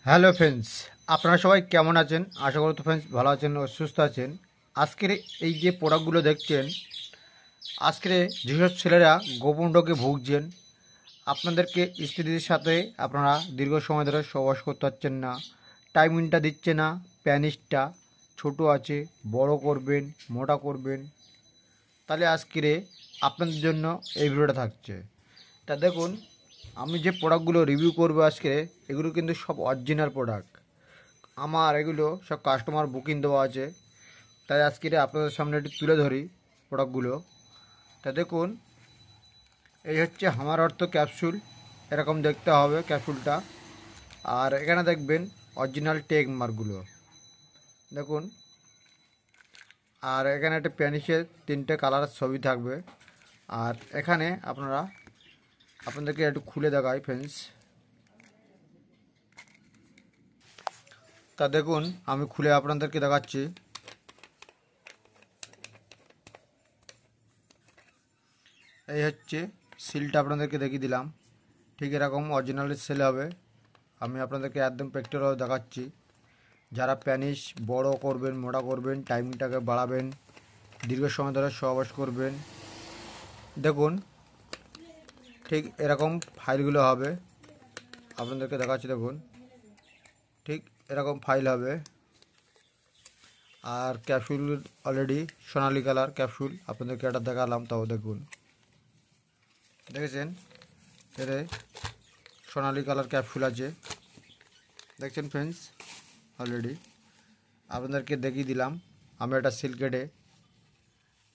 Hello friends, আপনারা সবাই কেমন আছেন? আশা করি তো ফ্রেন্ডস ভালো আছেন ও সুস্থ আছেন। আজকের এই যে প্রোডাক্টগুলো দেখছেন, আজকের যেসব ছেলেরা গোপন রোগে ভুগছেন, আপনাদেরকে স্ত্রীদের সাথে আপনারা দীর্ঘ সময় ধরে সহবাস করতে পারছেন না, টাইমিংটা দিচ্ছে না, প্যানিসটা ছোট আছে, বড় করবেন, মোটা করবেন, তাহলে আজকের আপনাদের জন্য এই ভিডিওটা থাকছে। তা দেখুন, আমি যে প্রোডাক্টগুলো রিভিউ করবো আজকে, এগুলো কিন্তু সব অরিজিনাল প্রোডাক্ট। আমার এগুলো সব কাস্টমার বুকিং দেওয়া আছে, তাই আজকে আপনাদের সামনে একটু তুলে ধরি প্রোডাক্টগুলো। তা দেখুন, এই হচ্ছে আমার অর্থ ক্যাপসুল, এরকম দেখতে হবে ক্যাপসুলটা। আর এখানে দেখবেন অরিজিনাল টেক মার্কগুলো দেখুন। আর এখানে একটা প্যানিসের 3টে কালারের ছবি থাকবে। আর এখানে আপনাদেরকে একটু খুলে দেখাই ফ্রেন্ডস। তা দেখুন, আমি খুলে আপনাদেরকে দেখাচ্ছি। এই হচ্ছে সিলটা, আপনাদেরকে দেখিয়ে দিলাম। ঠিক এরকম অরিজিনালের সেল হবে। আমি আপনাদেরকে একদম প্র্যাকটিক্যাল দেখাচ্ছি। যারা প্যানিস বড় করবেন, মোটা করবেন, টাইমিংটাকে বাড়াবেন, দীর্ঘ সময় ধরে সহবাস করবেন, দেখুন ঠিক এরকম ফাইলগুলো হবে। আপনাদেরকে দেখাচ্ছি, দেখুন ঠিক এরকম ফাইল হবে। আর ক্যাপসুল অলরেডি সোনালি কালার ক্যাপসুল, আপনাদেরকে এটা দেখালাম। তাও দেখুন, দেখেছেন এতে সোনালি কালার ক্যাপসুল আছে, দেখছেন ফ্রেন্ডস। অলরেডি আপনাদেরকে দেখিয়ে দিলাম আমি একটা সিল কেটে।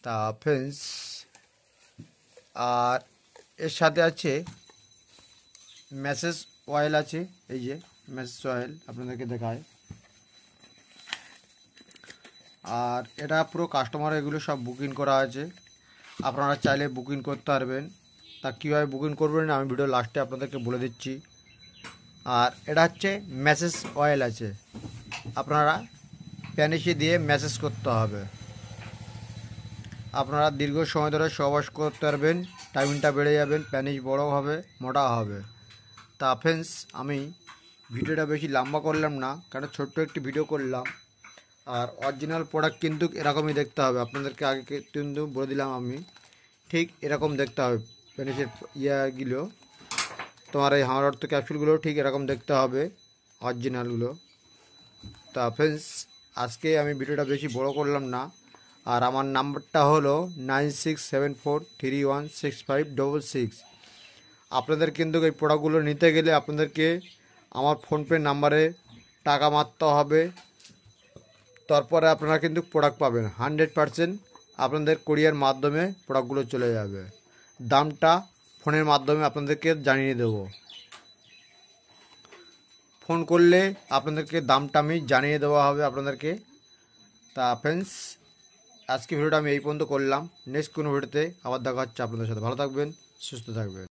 তা ফ্রেন্ডস, আর এর সাথে আছে মেসেজ অয়েল আছে। এই যে মেসেজ অয়েল আপনাদেরকে দেখায়। আর এটা পুরো কাস্টমার এগুলো সব বুকিং করা আছে, আপনারা চাইলে বুকিং করতে পারবেন। তা কীভাবে বুকিং করবেন আমি ভিডিও লাস্টে আপনাদেরকে বলে দিচ্ছি। আর এটা হচ্ছে মেসেজ অয়েল আছে, আপনারা প্যানিসে দিয়ে মেসেজ করতে হবে। আপনারা দীর্ঘ সময় ধরে সহবাস করতে পারবেন, টাইমিংটা বেড়ে যাবেন, প্যানিস বড় হবে, মোটা হবে। তা ফ্রেন্ডস, আমি ভিডিওটা বেশি লম্বা করলাম না, কারণ ছোট্ট একটি ভিডিও করলাম। আর অরিজিনাল প্রোডাক্ট কিন্তু এরকমই দেখতে হবে, আপনাদেরকে আগে কিন্তু বলে দিলাম আমি। ঠিক এরকম দেখতে হবে প্যানিসের ইয়াগুলো, তোমার এই হামার অর্থ ক্যাপসুলগুলো ঠিক এরকম দেখতে হবে, অরিজিনালগুলো। তা ফ্রেন্ডস, আজকে আমি ভিডিওটা বেশি বড় করলাম না। আর আমার নাম্বারটা হলো 9674316566। আপনাদের কিন্তু এই প্রোডাক্টগুলো নিতে গেলে আপনাদেরকে আমার ফোনপে নাম্বারে টাকা মারতে হবে, তারপরে আপনারা কিন্তু প্রোডাক্ট পাবেন। 100% আপনাদের কোরিয়ার মাধ্যমে প্রোডাক্টগুলো চলে যাবে। দামটা ফোনের মাধ্যমে আপনাদেরকে জানিয়ে দেব। ফোন করলে আপনাদেরকে দামটা আমি জানিয়ে দেওয়া হবে আপনাদেরকে। তা ফ্রেন্ডস, আজকে ভিডিওটা আমি এই পর্যন্ত করলাম। নেক্সট কোনো ভিডিওতে আবার দেখা হচ্ছে আপনাদের সাথে। ভালো থাকবেন, সুস্থ থাকবেন।